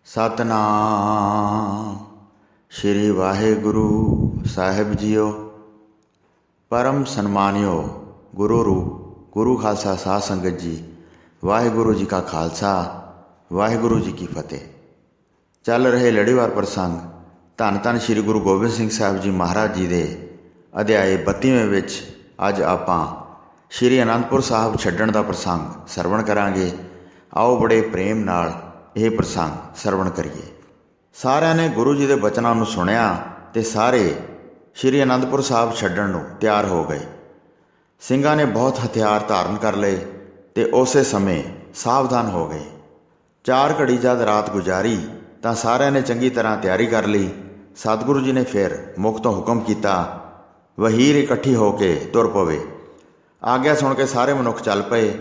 ਸਤਨਾਮ ਸ਼੍ਰੀ ਵਾਹਿਗੁਰੂ ਸਾਹਿਬ JIO. ਪਰਮ ਸਨਮਾਨਿਓ ਗੁਰੂ ਰੂਪ ਗੁਰੂ ਖਾਲਸਾ ਸਾਧ ਸੰਗਤ ਜੀ, ਵਾਹਿਗੁਰੂ ਜੀ ਕਾ ਖਾਲਸਾ ਵਾਹਿਗੁਰੂ ਜੀ ਕੀ ਫਤਿਹ। ਚੱਲ ਰਹੇ ਲੜੀਵਾਰ ਪ੍ਰਸੰਗ ਧੰਨ ਧੰਨ ਸ਼੍ਰੀ ਗੁਰੂ ਗੋਬਿੰਦ ਸਿੰਘ ਸਾਹਿਬ ਜੀ ਮਹਾਰਾਜ ਜੀ ਦੇ ਅਧਿਆਏ 32ਵੇਂ ਵਿੱਚ ਅੱਜ ਆਪਾਂ ਸ਼੍ਰੀ ਅਨੰਦਪੁਰ ਸਾਹਿਬ ਛੱਡਣ ਦਾ ਪ੍ਰਸੰਗ ਸਰਵਣ ਕਰਾਂਗੇ। ਆਓ ਬੜੇ ਪ੍ਰੇਮ ਨਾਲ ਇਹ ਪ੍ਰਸੰਗ ਸਰਵਣ ਕਰੀਏ। ਸਾਰਿਆਂ ਨੇ ਗੁਰੂ ਜੀ ਦੇ ਬਚਨਾਂ ਨੂੰ ਸੁਣਿਆ ਅਤੇ ਸਾਰੇ ਸ਼੍ਰੀ ਅਨੰਦਪੁਰ ਸਾਹਿਬ ਛੱਡਣ ਨੂੰ ਤਿਆਰ ਹੋ ਗਏ। ਸਿੰਘਾਂ ਨੇ ਬਹੁਤ ਹਥਿਆਰ ਧਾਰਨ ਕਰ ਲਏ ਅਤੇ ਉਸੇ ਸਮੇਂ ਸਾਵਧਾਨ ਹੋ ਗਏ। 4 ਘੜੀ ਜਦ ਰਾਤ ਗੁਜ਼ਾਰੀ ਤਾਂ ਸਾਰਿਆਂ ਨੇ ਚੰਗੀ ਤਰ੍ਹਾਂ ਤਿਆਰੀ ਕਰ ਲਈ। ਸਤਿਗੁਰੂ ਜੀ ਨੇ ਫਿਰ ਮੁਖ ਤੋਂ ਹੁਕਮ ਕੀਤਾ, ਵਹੀਰ ਇਕੱਠੀ ਹੋ ਕੇ ਤੁਰ ਪਵੇ। ਆਗਿਆ ਸੁਣ ਕੇ ਸਾਰੇ ਮਨੁੱਖ ਚੱਲ ਪਏ।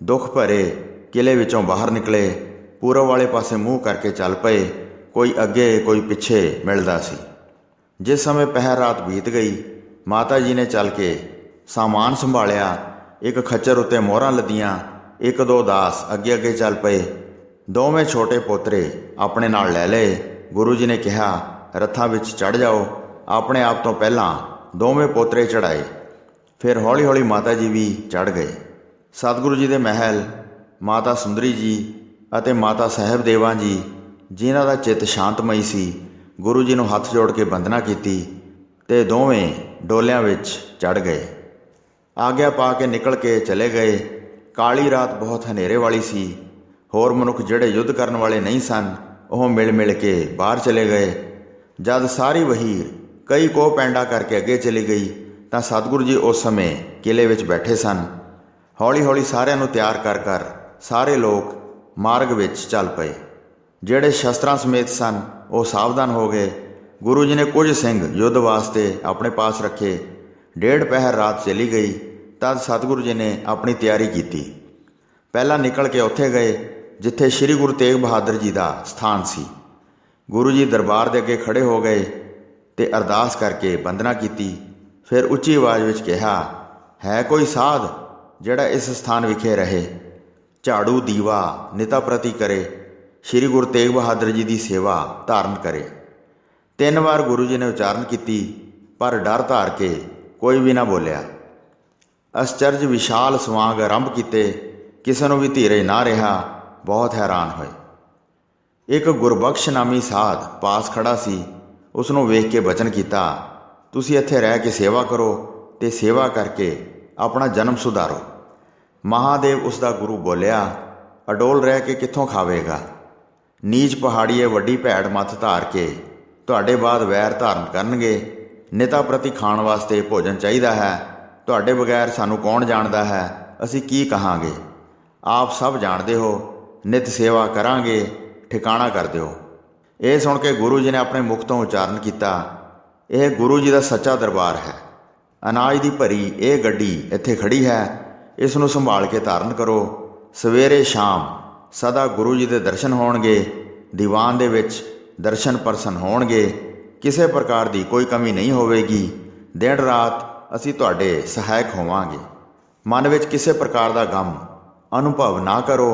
ਦੁੱਖ ਭਰੇ ਕਿਲ੍ਹੇ ਵਿੱਚੋਂ ਬਾਹਰ ਨਿਕਲੇ, ਪੂਰਬ ਵਾਲੇ ਪਾਸੇ ਮੂੰਹ ਕਰਕੇ ਚੱਲ ਪਏ। ਕੋਈ ਅੱਗੇ ਕੋਈ ਪਿੱਛੇ ਮਿਲਦਾ ਸੀ। ਜਿਸ ਸਮੇਂ ਪਹਿਰ ਰਾਤ ਬੀਤ ਗਈ, ਮਾਤਾ ਜੀ ਨੇ ਚੱਲ ਕੇ ਸਾਮਾਨ ਸੰਭਾਲਿਆ। ਇੱਕ ਖੱਚਰ ਉੱਤੇ ਮੋਹਰਾਂ ਲੱਦੀਆਂ, 1-2 ਦਾਸ ਅੱਗੇ ਅੱਗੇ ਚੱਲ ਪਏ। ਦੋਵੇਂ ਛੋਟੇ ਪੋਤਰੇ ਆਪਣੇ ਨਾਲ ਲੈ ਲਏ। ਗੁਰੂ ਜੀ ਨੇ ਕਿਹਾ, ਰੱਥਾਂ ਵਿੱਚ ਚੜ੍ਹ ਜਾਓ। ਆਪਣੇ ਆਪ ਤੋਂ ਪਹਿਲਾਂ ਦੋਵੇਂ ਪੋਤਰੇ ਚੜ੍ਹਾਏ, ਫਿਰ ਹੌਲੀ ਹੌਲੀ ਮਾਤਾ ਜੀ ਵੀ ਚੜ੍ਹ ਗਏ। ਸਤਿਗੁਰੂ ਜੀ ਦੇ ਮਹਿਲ ਮਾਤਾ ਸੁੰਦਰੀ ਜੀ ਅਤੇ ਮਾਤਾ ਸਾਹਿਬ ਦੇਵਾਂ ਜੀ, ਜਿਨ੍ਹਾਂ ਦਾ ਚਿੱਤ ਸ਼ਾਂਤਮਈ ਸੀ, ਗੁਰੂ ਜੀ ਨੂੰ ਹੱਥ ਜੋੜ ਕੇ ਬੰਦਨਾ ਕੀਤੀ ਅਤੇ ਦੋਵੇਂ ਡੋਲਿਆਂ ਵਿੱਚ ਚੜ੍ਹ ਗਏ। ਆਗਿਆ ਪਾ ਕੇ ਨਿਕਲ ਕੇ ਚਲੇ ਗਏ। ਕਾਲੀ ਰਾਤ ਬਹੁਤ ਹਨੇਰੇ ਵਾਲੀ ਸੀ। ਹੋਰ ਮਨੁੱਖ ਜਿਹੜੇ ਯੁੱਧ ਕਰਨ ਵਾਲੇ ਨਹੀਂ ਸਨ, ਉਹ ਮਿਲ ਮਿਲ ਕੇ ਬਾਹਰ ਚਲੇ ਗਏ। ਜਦ ਸਾਰੀ ਵਹੀਰ ਕਈ ਕੋਹ ਪੈਂਡਾ ਕਰਕੇ ਅੱਗੇ ਚਲੀ ਗਈ ਤਾਂ ਸਤਿਗੁਰੂ ਜੀ ਉਸ ਸਮੇਂ ਕਿਲ੍ਹੇ ਵਿੱਚ ਬੈਠੇ ਸਨ। ਹੌਲੀ ਹੌਲੀ ਸਾਰਿਆਂ ਨੂੰ ਤਿਆਰ ਕਰ ਸਾਰੇ ਲੋਕ ਮਾਰਗ ਵਿੱਚ ਚੱਲ ਪਏ। ਜਿਹੜੇ ਸ਼ਸਤਰਾਂ ਸਮੇਤ ਸਨ ਉਹ ਸਾਵਧਾਨ ਹੋ ਗਏ। ਗੁਰੂ ਜੀ ਨੇ ਕੁਝ ਸਿੰਘ ਯੁੱਧ ਵਾਸਤੇ ਆਪਣੇ ਪਾਸ ਰੱਖੇ। 1.5 ਪਹਿਰ ਰਾਤ ਚਲੀ ਗਈ। ਤਦ ਸਤਿਗੁਰੂ ਜੀ ਨੇ ਆਪਣੀ ਤਿਆਰੀ ਕੀਤੀ। ਪਹਿਲਾਂ ਨਿਕਲ ਕੇ ਉੱਥੇ ਗਏ ਜਿੱਥੇ ਸ਼੍ਰੀ ਗੁਰੂ ਤੇਗ ਬਹਾਦਰ ਜੀ ਦਾ ਸਥਾਨ ਸੀ। ਗੁਰੂ ਜੀ ਦਰਬਾਰ ਦੇ ਅੱਗੇ ਖੜ੍ਹੇ ਹੋ ਗਏ ਅਤੇ ਅਰਦਾਸ ਕਰਕੇ ਬੰਦਨਾ ਕੀਤੀ। ਫਿਰ ਉੱਚੀ ਆਵਾਜ਼ ਵਿੱਚ ਕਿਹਾ, ਹੈ ਕੋਈ ਸਾਧ ਜਿਹੜਾ ਇਸ ਸਥਾਨ ਵਿਖੇ ਰਹੇ, ਝਾੜੂ ਦੀਵਾ ਨਿਤਾ ਪ੍ਰਤੀ ਕਰੇ, ਸ਼੍ਰੀ ਗੁਰੂ ਤੇਗ ਬਹਾਦਰ ਜੀ ਦੀ ਸੇਵਾ ਧਾਰਨ ਕਰੇ। 3 ਵਾਰ ਗੁਰੂ ਜੀ ਨੇ ਉਚਾਰਨ ਕੀਤੀ, ਪਰ ਡਰ ਧਾਰ ਕੇ ਕੋਈ ਵੀ ਨਾ ਬੋਲਿਆ। ਅਸਚਰਜ ਵਿਸ਼ਾਲ ਸਵਾਂਗ ਆਰੰਭ ਕੀਤੇ। ਕਿਸੇ ਨੂੰ ਵੀ ਧੀਰਜ ਨਾ ਰਿਹਾ। ਬਹੁਤ ਹੈਰਾਨ ਹੋਏ। ਇੱਕ ਗੁਰਬਖਸ਼ ਨਾਮੀ ਸਾਧ ਪਾਸ ਖੜਾ ਸੀ। ਉਸ ਨੂੰ ਵੇਖ ਕੇ ਬਚਨ ਕੀਤਾ, ਤੁਸੀਂ ਇੱਥੇ ਰਹਿ ਕੇ ਸੇਵਾ ਕਰੋ ਅਤੇ ਸੇਵਾ ਕਰਕੇ ਆਪਣਾ ਜਨਮ ਸੁਧਾਰੋ। ਮਹਾਦੇਵ ਉਸ ਦਾ ਗੁਰੂ ਬੋਲਿਆ, ਅਡੋਲ ਰਹਿ ਕੇ ਕਿੱਥੋਂ ਖਾਵੇਗਾ? ਨੀਚ ਪਹਾੜੀਏ ਵੱਡੀ ਭੈੜ ਮੱਥ ਧਾਰ ਕੇ ਤੁਹਾਡੇ ਬਾਅਦ ਵੈਰ ਧਾਰਨ ਕਰਨਗੇ। ਨਿਤਾ ਪ੍ਰਤੀ ਖਾਣ ਵਾਸਤੇ ਭੋਜਨ ਚਾਹੀਦਾ ਹੈ। ਤੁਹਾਡੇ ਬਗੈਰ ਸਾਨੂੰ ਕੌਣ ਜਾਣਦਾ ਹੈ? ਅਸੀਂ ਕੀ ਕਹਾਂਗੇ? ਆਪ ਸਭ ਜਾਣਦੇ ਹੋ। ਨਿਤ ਸੇਵਾ ਕਰਾਂਗੇ, ਠਿਕਾਣਾ ਕਰ ਦਿਓ। ਇਹ ਸੁਣ ਕੇ ਗੁਰੂ ਜੀ ਨੇ ਆਪਣੇ ਮੁਖ ਤੋਂ ਉਚਾਰਨ ਕੀਤਾ, ਇਹ ਗੁਰੂ ਜੀ ਦਾ ਸੱਚਾ ਦਰਬਾਰ ਹੈ। ਅਨਾਜ ਦੀ ਭਰੀ ਇਹ ਗੱਡੀ ਇੱਥੇ ਖੜੀ ਹੈ। ਇਸ ਨੂੰ ਸੰਭਾਲ ਕੇ ਧਾਰਨ ਕਰੋ। ਸਵੇਰੇ ਸ਼ਾਮ ਸਦਾ ਗੁਰੂ ਜੀ ਦੇ ਦਰਸ਼ਨ ਹੋਣਗੇ। ਦੀਵਾਨ ਦੇ ਵਿੱਚ ਦਰਸ਼ਨ ਪਰਸਨ ਹੋਣਗੇ। ਕਿਸੇ ਪ੍ਰਕਾਰ ਦੀ ਕੋਈ ਕਮੀ ਨਹੀਂ ਹੋਵੇਗੀ। ਦਿਨ ਰਾਤ ਅਸੀਂ ਤੁਹਾਡੇ ਸਹਾਇਕ ਹੋਵਾਂਗੇ। ਮਨ ਵਿੱਚ ਕਿਸੇ ਪ੍ਰਕਾਰ ਦਾ ਗਮ ਅਨੁਭਵ ਨਾ ਕਰੋ।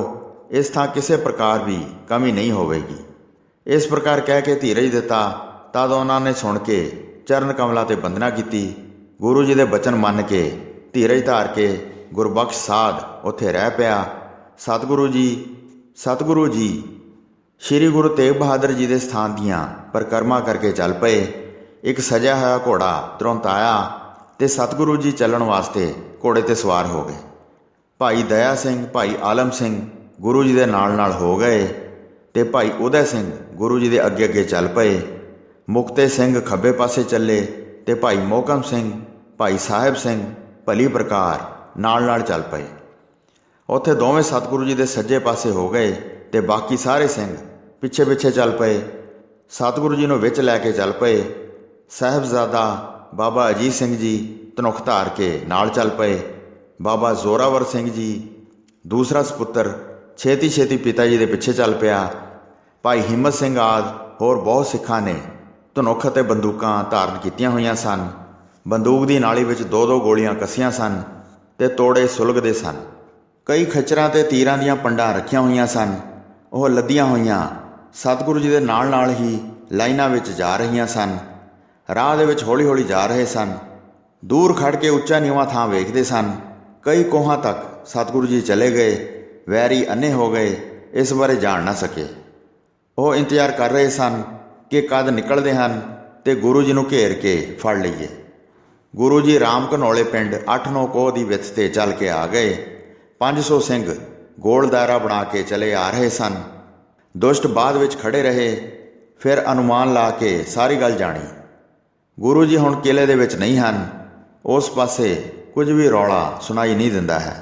ਇਸ ਥਾਂ ਕਿਸੇ ਪ੍ਰਕਾਰ ਵੀ ਕਮੀ ਨਹੀਂ ਹੋਵੇਗੀ। ਇਸ ਪ੍ਰਕਾਰ ਕਹਿ ਕੇ ਧੀਰਜ ਦਿੱਤਾ। ਤਦ ਉਹਨਾਂ ਨੇ ਸੁਣ ਕੇ ਚਰਨ ਕਮਲਾਂ 'ਤੇ ਬੰਦਨਾ ਕੀਤੀ। ਗੁਰੂ ਜੀ ਦੇ ਬਚਨ ਮੰਨ ਕੇ ਧੀਰਜ ਧਾਰ ਕੇ ਗੁਰਬਖਸ਼ ਸਾਧ ਉੱਥੇ ਰਹਿ ਪਿਆ। ਸਤਿਗੁਰੂ ਜੀ ਸ਼੍ਰੀ ਗੁਰੂ ਤੇਗ ਬਹਾਦਰ ਜੀ ਦੇ ਸਥਾਨ ਦੀਆਂ ਪਰਿਕਰਮਾ ਕਰਕੇ ਚੱਲ ਪਏ। ਇੱਕ ਸਜਿਆ ਹੋਇਆ ਘੋੜਾ ਤੁਰੰਤ ਆਇਆ ਅਤੇ ਸਤਿਗੁਰੂ ਜੀ ਚੱਲਣ ਵਾਸਤੇ ਘੋੜੇ 'ਤੇ ਸਵਾਰ ਹੋ ਗਏ। ਭਾਈ ਦਇਆ ਸਿੰਘ, ਭਾਈ ਆਲਮ ਸਿੰਘ ਗੁਰੂ ਜੀ ਦੇ ਨਾਲ ਨਾਲ ਹੋ ਗਏ ਅਤੇ ਭਾਈ ਉਦੈ ਸਿੰਘ ਗੁਰੂ ਜੀ ਦੇ ਅੱਗੇ ਅੱਗੇ ਚੱਲ ਪਏ। ਮੁਕਤੇ ਸਿੰਘ ਖੱਬੇ ਪਾਸੇ ਚੱਲੇ ਅਤੇ ਭਾਈ ਮੋਹਕਮ ਸਿੰਘ, ਭਾਈ ਸਾਹਿਬ ਸਿੰਘ ਭਲੀ ਪ੍ਰਕਾਰ ਨਾਲ ਨਾਲ ਚੱਲ ਪਏ। ਉੱਥੇ ਦੋਵੇਂ ਸਤਿਗੁਰੂ ਜੀ ਦੇ ਸੱਜੇ ਪਾਸੇ ਹੋ ਗਏ ਅਤੇ ਬਾਕੀ ਸਾਰੇ ਸਿੰਘ ਪਿੱਛੇ ਪਿੱਛੇ ਚੱਲ ਪਏ। ਸਤਿਗੁਰੂ ਜੀ ਨੂੰ ਵਿੱਚ ਲੈ ਕੇ ਚੱਲ ਪਏ। ਸਾਹਿਬਜ਼ਾਦਾ ਬਾਬਾ ਅਜੀਤ ਸਿੰਘ ਜੀ ਧਨੁਖ ਧਾਰ ਕੇ ਨਾਲ ਚੱਲ ਪਏ। ਬਾਬਾ ਜ਼ੋਰਾਵਰ ਸਿੰਘ ਜੀ ਦੂਸਰਾ ਸਪੁੱਤਰ ਛੇਤੀ ਛੇਤੀ ਪਿਤਾ ਜੀ ਦੇ ਪਿੱਛੇ ਚੱਲ ਪਿਆ। ਭਾਈ ਹਿੰਮਤ ਸਿੰਘ ਆਦਿ ਹੋਰ ਬਹੁਤ ਸਿੱਖਾਂ ਨੇ ਧਨੁਖ ਅਤੇ ਬੰਦੂਕਾਂ ਧਾਰਨ ਕੀਤੀਆਂ ਹੋਈਆਂ ਸਨ। ਬੰਦੂਕ ਦੀ ਨਾਲੀ ਵਿੱਚ 2-2 ਗੋਲੀਆਂ ਕੱਸੀਆਂ ਸਨ ਅਤੇ ਤੋੜੇ ਸੁਲਗਦੇ ਸਨ। ਕਈ ਖੱਚਰਾਂ ਅਤੇ ਤੀਰਾਂ ਦੀਆਂ ਪੰਡਾਂ ਰੱਖੀਆਂ ਹੋਈਆਂ ਸਨ। ਉਹ ਲੱਦੀਆਂ ਹੋਈਆਂ ਸਤਿਗੁਰੂ ਜੀ ਦੇ ਨਾਲ ਹੀ ਲਾਈਨਾਂ ਵਿੱਚ ਜਾ ਰਹੀਆਂ ਸਨ। ਰਾਹ ਦੇ ਵਿੱਚ ਹੌਲੀ ਹੌਲੀ ਜਾ ਰਹੇ ਸਨ। ਦੂਰ ਖੜ ਕੇ ਉੱਚਾ ਨੀਵਾਂ ਥਾਂ ਵੇਖਦੇ ਸਨ। ਕਈ ਕੋਹਾਂ ਤੱਕ ਸਤਿਗੁਰੂ ਜੀ ਚਲੇ ਗਏ। ਵੈਰੀ ਅੰਨੇ ਹੋ ਗਏ, ਇਸ ਬਾਰੇ ਜਾਣ ਨਾ ਸਕੇ। ਉਹ ਇੰਤਜ਼ਾਰ ਕਰ ਰਹੇ ਸਨ ਕਿ ਕਦ ਨਿਕਲਦੇ ਹਨ ਤੇ ਗੁਰੂ ਜੀ ਨੂੰ ਘੇਰ ਕੇ ਫੜ ਲਈਏ। ਗੁਰੂ ਜੀ ਰਾਮ ਘਨੌਲੇ ਪਿੰਡ 8-9 ਕੋਹ ਦੀ ਵਿੱਥ 'ਤੇ ਚੱਲ ਕੇ ਆ ਗਏ। 500 ਸਿੰਘ ਗੋਲ ਦਾਇਰਾ ਬਣਾ ਕੇ ਚਲੇ ਆ ਰਹੇ ਸਨ। ਦੁਸ਼ਟ ਬਾਅਦ ਵਿੱਚ ਖੜੇ ਰਹੇ। ਫਿਰ ਅਨੁਮਾਨ ਲਾ ਕੇ ਸਾਰੀ ਗੱਲ ਜਾਣੀ। ਗੁਰੂ ਜੀ ਹੁਣ ਕਿਲੇ ਦੇ ਵਿੱਚ ਨਹੀਂ ਹਨ। ਉਸ ਪਾਸੇ ਕੁਝ ਵੀ ਰੌਲਾ ਸੁਣਾਈ ਨਹੀਂ ਦਿੰਦਾ ਹੈ।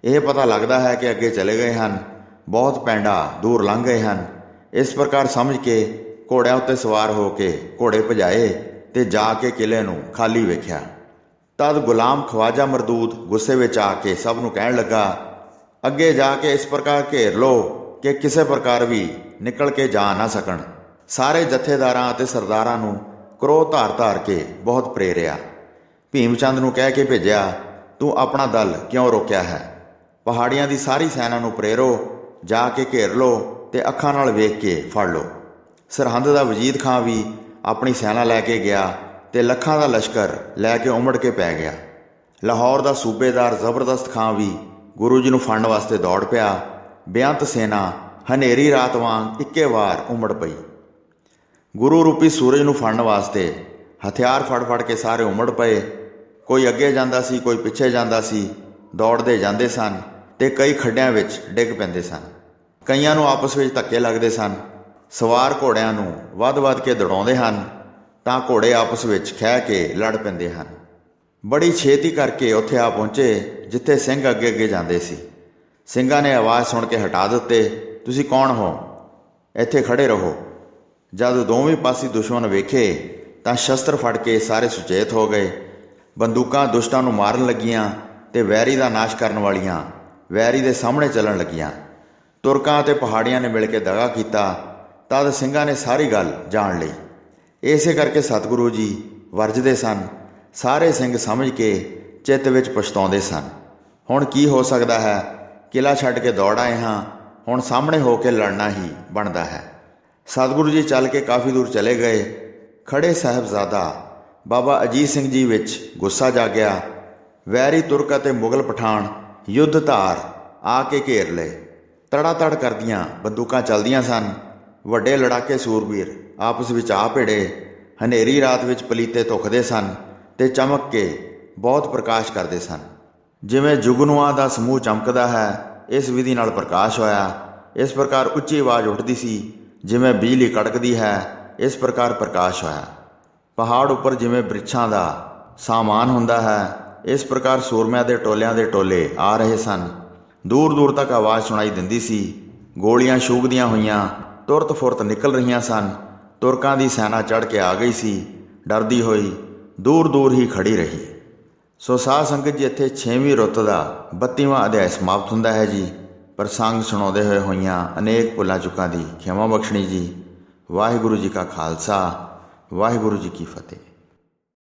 ਇਹ ਪਤਾ ਲੱਗਦਾ ਹੈ ਕਿ ਅੱਗੇ ਚਲੇ ਗਏ ਹਨ। ਬਹੁਤ ਪੈਂਡਾ ਦੂਰ ਲੰਘ ਗਏ ਹਨ। ਇਸ ਪ੍ਰਕਾਰ ਸਮਝ ਕੇ ਘੋੜਿਆਂ ਉੱਤੇ ਸਵਾਰ ਹੋ ਕੇ ਘੋੜੇ ਭਜਾਏ ਤੇ ਜਾ ਕੇ ਕਿਲੇ ਨੂੰ ਖਾਲੀ ਵੇਖਿਆ। ਤਦ ਗੁਲਾਮ ਖਵਾਜਾ ਮਰਦੂਦ ਗੁੱਸੇ ਵਿੱਚ ਆ ਕੇ ਸਭ ਨੂੰ ਕਹਿਣ ਲੱਗਾ, ਅੱਗੇ ਜਾ ਕੇ ਇਸ ਪ੍ਰਕਾਰ ਘੇਰ ਲਓ ਕਿ ਕਿਸੇ ਪ੍ਰਕਾਰ ਵੀ ਨਿਕਲ ਕੇ ਜਾ ਨਾ ਸਕਣ। ਸਾਰੇ ਜਥੇਦਾਰਾਂ ਅਤੇ ਸਰਦਾਰਾਂ ਨੂੰ ਕ੍ਰੋਧ ਧਾਰ ਕੇ ਬਹੁਤ ਪ੍ਰੇਰਿਆ। ਭੀਮ ਚੰਦ ਨੂੰ ਕਹਿ ਕੇ ਭੇਜਿਆ, ਤੂੰ ਆਪਣਾ ਦਲ ਕਿਉਂ ਰੋਕਿਆ ਹੈ? ਪਹਾੜੀਆਂ ਦੀ ਸਾਰੀ ਸੈਨਾ ਨੂੰ ਪ੍ਰੇਰੋ, ਜਾ ਕੇ ਘੇਰ ਲਓ ਤੇ ਅੱਖਾਂ ਨਾਲ ਵੇਖ ਕੇ ਫੜ ਲਓ। ਸਰਹੰਦ ਦਾ ਵਜੀਦ ਖਾਂ ਵੀ ਆਪਣੀ ਸੈਨਾ ਲੈ ਕੇ ਗਿਆ ਤੇ ਲੱਖਾਂ ਦਾ ਲਸ਼ਕਰ ਲੈ ਕੇ ਉਮੜ ਕੇ ਪੈ ਗਿਆ। ਲਾਹੌਰ ਦਾ ਸੂਬੇਦਾਰ ਜ਼ਬਰਦਸਤ ਖਾਂ ਵੀ ਗੁਰੂ ਜੀ ਨੂੰ ਫੜਨ ਵਾਸਤੇ ਦੌੜ ਪਿਆ। ਬੇਅੰਤ ਸੈਨਾ ਹਨੇਰੀ ਰਾਤ ਵਾਂਗ ਇੱਕੇ ਵਾਰ ਉਮੜ ਪਈ। ਗੁਰੂ ਰੂਪੀ ਸੂਰਜ ਨੂੰ ਫੜਨ ਵਾਸਤੇ ਹਥਿਆਰ ਫੜ ਕੇ ਸਾਰੇ ਉਮੜ ਪਏ। ਕੋਈ ਅੱਗੇ ਜਾਂਦਾ ਸੀ, ਕੋਈ ਪਿੱਛੇ ਜਾਂਦਾ ਸੀ। ਦੌੜਦੇ ਜਾਂਦੇ ਸਨ ਤੇ ਕਈ ਖੱਡਿਆਂ ਵਿੱਚ ਡਿੱਗ ਪੈਂਦੇ ਸਨ। ਕਈਆਂ ਨੂੰ ਆਪਸ ਵਿੱਚ ਧੱਕੇ ਲੱਗਦੇ ਸਨ। ਸਵਾਰ ਘੋੜਿਆਂ ਨੂੰ ਵੱਧ ਕੇ ਦੌੜਾਉਂਦੇ ਹਨ ਤਾਂ ਘੋੜੇ ਆਪਸ ਵਿੱਚ ਖਹਿ ਕੇ ਲੜ ਪੈਂਦੇ ਹਨ। ਬੜੀ ਛੇਤੀ ਕਰਕੇ ਉੱਥੇ ਆ ਪਹੁੰਚੇ ਜਿੱਥੇ ਸਿੰਘ ਅੱਗੇ ਜਾਂਦੇ ਸੀ। ਸਿੰਘਾਂ ਨੇ ਆਵਾਜ਼ ਸੁਣ ਕੇ ਹਟਾ ਦਿੱਤੇ, ਤੁਸੀਂ ਕੌਣ ਹੋ? ਇੱਥੇ ਖੜੇ ਰਹੋ। ਜਦ ਦੋਵੇਂ ਪਾਸੇ ਦੁਸ਼ਮਣ ਵੇਖੇ ਤਾਂ ਸ਼ਸਤਰ ਫੜ ਕੇ ਸਾਰੇ ਸੁਚੇਤ ਹੋ ਗਏ। ਬੰਦੂਕਾਂ ਦੁਸ਼ਟਾਂ ਨੂੰ ਮਾਰਨ ਲੱਗੀਆਂ ਤੇ ਵੈਰੀ ਦਾ ਨਾਸ਼ ਕਰਨ ਵਾਲੀਆਂ ਵੈਰੀ ਦੇ ਸਾਹਮਣੇ ਚੱਲਣ ਲੱਗੀਆਂ। ਤੁਰਕਾਂ ਅਤੇ ਪਹਾੜੀਆਂ ਨੇ ਮਿਲ ਕੇ ਦਗਾ ਕੀਤਾ। ਤਦ ਸਿੰਘਾਂ ਨੇ ਸਾਰੀ ਗੱਲ ਜਾਣ ਲਈ। ਇਸੇ ਕਰਕੇ ਸਤਿਗੁਰੂ ਜੀ ਵਰਜਦੇ ਸਨ। ਸਾਰੇ ਸਿੰਘ ਸਮਝ ਕੇ ਚਿੱਤ ਵਿੱਚ ਪਛਤਾਉਂਦੇ ਸਨ, ਹੁਣ ਕੀ ਹੋ ਸਕਦਾ ਹੈ? ਕਿਲਾ ਛੱਡ ਕੇ ਦੌੜ ਆਏ ਹਾਂ, ਹੁਣ ਸਾਹਮਣੇ ਹੋ ਕੇ ਲੜਨਾ ਹੀ ਬਣਦਾ ਹੈ। ਸਤਿਗੁਰੂ ਜੀ ਚੱਲ ਕੇ ਕਾਫੀ ਦੂਰ ਚਲੇ ਗਏ। ਖੜੇ ਸਾਹਿਬਜ਼ਾਦਾ ਬਾਬਾ ਅਜੀਤ ਸਿੰਘ ਜੀ ਵਿੱਚ ਗੁੱਸਾ ਜਾਗਿਆ। ਵੈਰੀ ਤੁਰਕ ਅਤੇ ਮੁਗਲ ਪਠਾਨ ਯੁੱਧ ਧਾਰ ਆ ਕੇ ਘੇਰ ਲਏ। ਤੜਾ ਕਰਦੀਆਂ ਬੰਦੂਕਾਂ ਚੱਲਦੀਆਂ ਸਨ। ਵੱਡੇ ਲੜਾਕੇ ਸੂਰਬੀਰ ਆਪਸ ਵਿੱਚ ਆ ਭਿੜੇ। ਹਨੇਰੀ ਰਾਤ ਵਿੱਚ ਪਲੀਤੇ ਧੁਖਦੇ ਸਨ ਤੇ ਚਮਕ ਕੇ ਬਹੁਤ ਪ੍ਰਕਾਸ਼ ਕਰਦੇ ਸਨ। ਜਿਵੇਂ ਜੁਗਨੂਆਂ ਦਾ ਸਮੂਹ ਚਮਕਦਾ ਹੈ, ਇਸ ਵਿਧੀ ਨਾਲ ਪ੍ਰਕਾਸ਼ ਹੋਇਆ। ਇਸ ਪ੍ਰਕਾਰ ਉੱਚੀ ਆਵਾਜ਼ ਉੱਠਦੀ ਸੀ ਜਿਵੇਂ ਬਿਜਲੀ ਕੜਕਦੀ ਹੈ, ਇਸ ਪ੍ਰਕਾਰ ਪ੍ਰਕਾਸ਼ ਹੋਇਆ। ਪਹਾੜ ਉੱਪਰ ਜਿਵੇਂ ਬ੍ਰਿਛਾਂ ਦਾ ਸਾਮਾਨ ਹੁੰਦਾ ਹੈ, ਇਸ ਪ੍ਰਕਾਰ ਸੂਰਮਿਆਂ ਦੇ ਟੋਲੇ ਆ ਰਹੇ ਸਨ। ਦੂਰ ਤੱਕ ਆਵਾਜ਼ ਸੁਣਾਈ ਦਿੰਦੀ ਸੀ। ਗੋਲੀਆਂ ਸ਼ੂਗਦੀਆਂ ਹੋਈਆਂ ਤੁਰਤ ਫੁਰਤ ਨਿਕਲ ਰਹੀਆਂ ਸਨ। ਤੁਰਕਾਂ ਦੀ ਸੈਨਾ ਚੜ੍ਹ ਕੇ ਆ ਗਈ ਸੀ। ਡਰਦੀ ਹੋਈ ਦੂਰ ਹੀ ਖੜੀ ਰਹੀ। ਸੋ ਸਾਧ ਸੰਗਤ ਜੀ, ਇੱਥੇ 6ਵੀਂ ਰੁੱਤ ਦਾ 32ਵਾਂ ਅਧਿਆਇ ਸਮਾਪਤ ਹੁੰਦਾ ਹੈ ਜੀ। ਪ੍ਰਸੰਗ ਸੁਣਾਉਂਦੇ ਹੋਈਆਂ ਅਨੇਕ ਭੁੱਲਾਂ ਚੁੱਕਾਂ ਦੀ ਖਿਮਾ ਬਖਸ਼ਣੀ ਜੀ। ਵਾਹਿਗੁਰੂ ਜੀ ਕਾ ਖਾਲਸਾ, ਵਾਹਿਗੁਰੂ ਜੀ ਕੀ ਫਤਿਹ।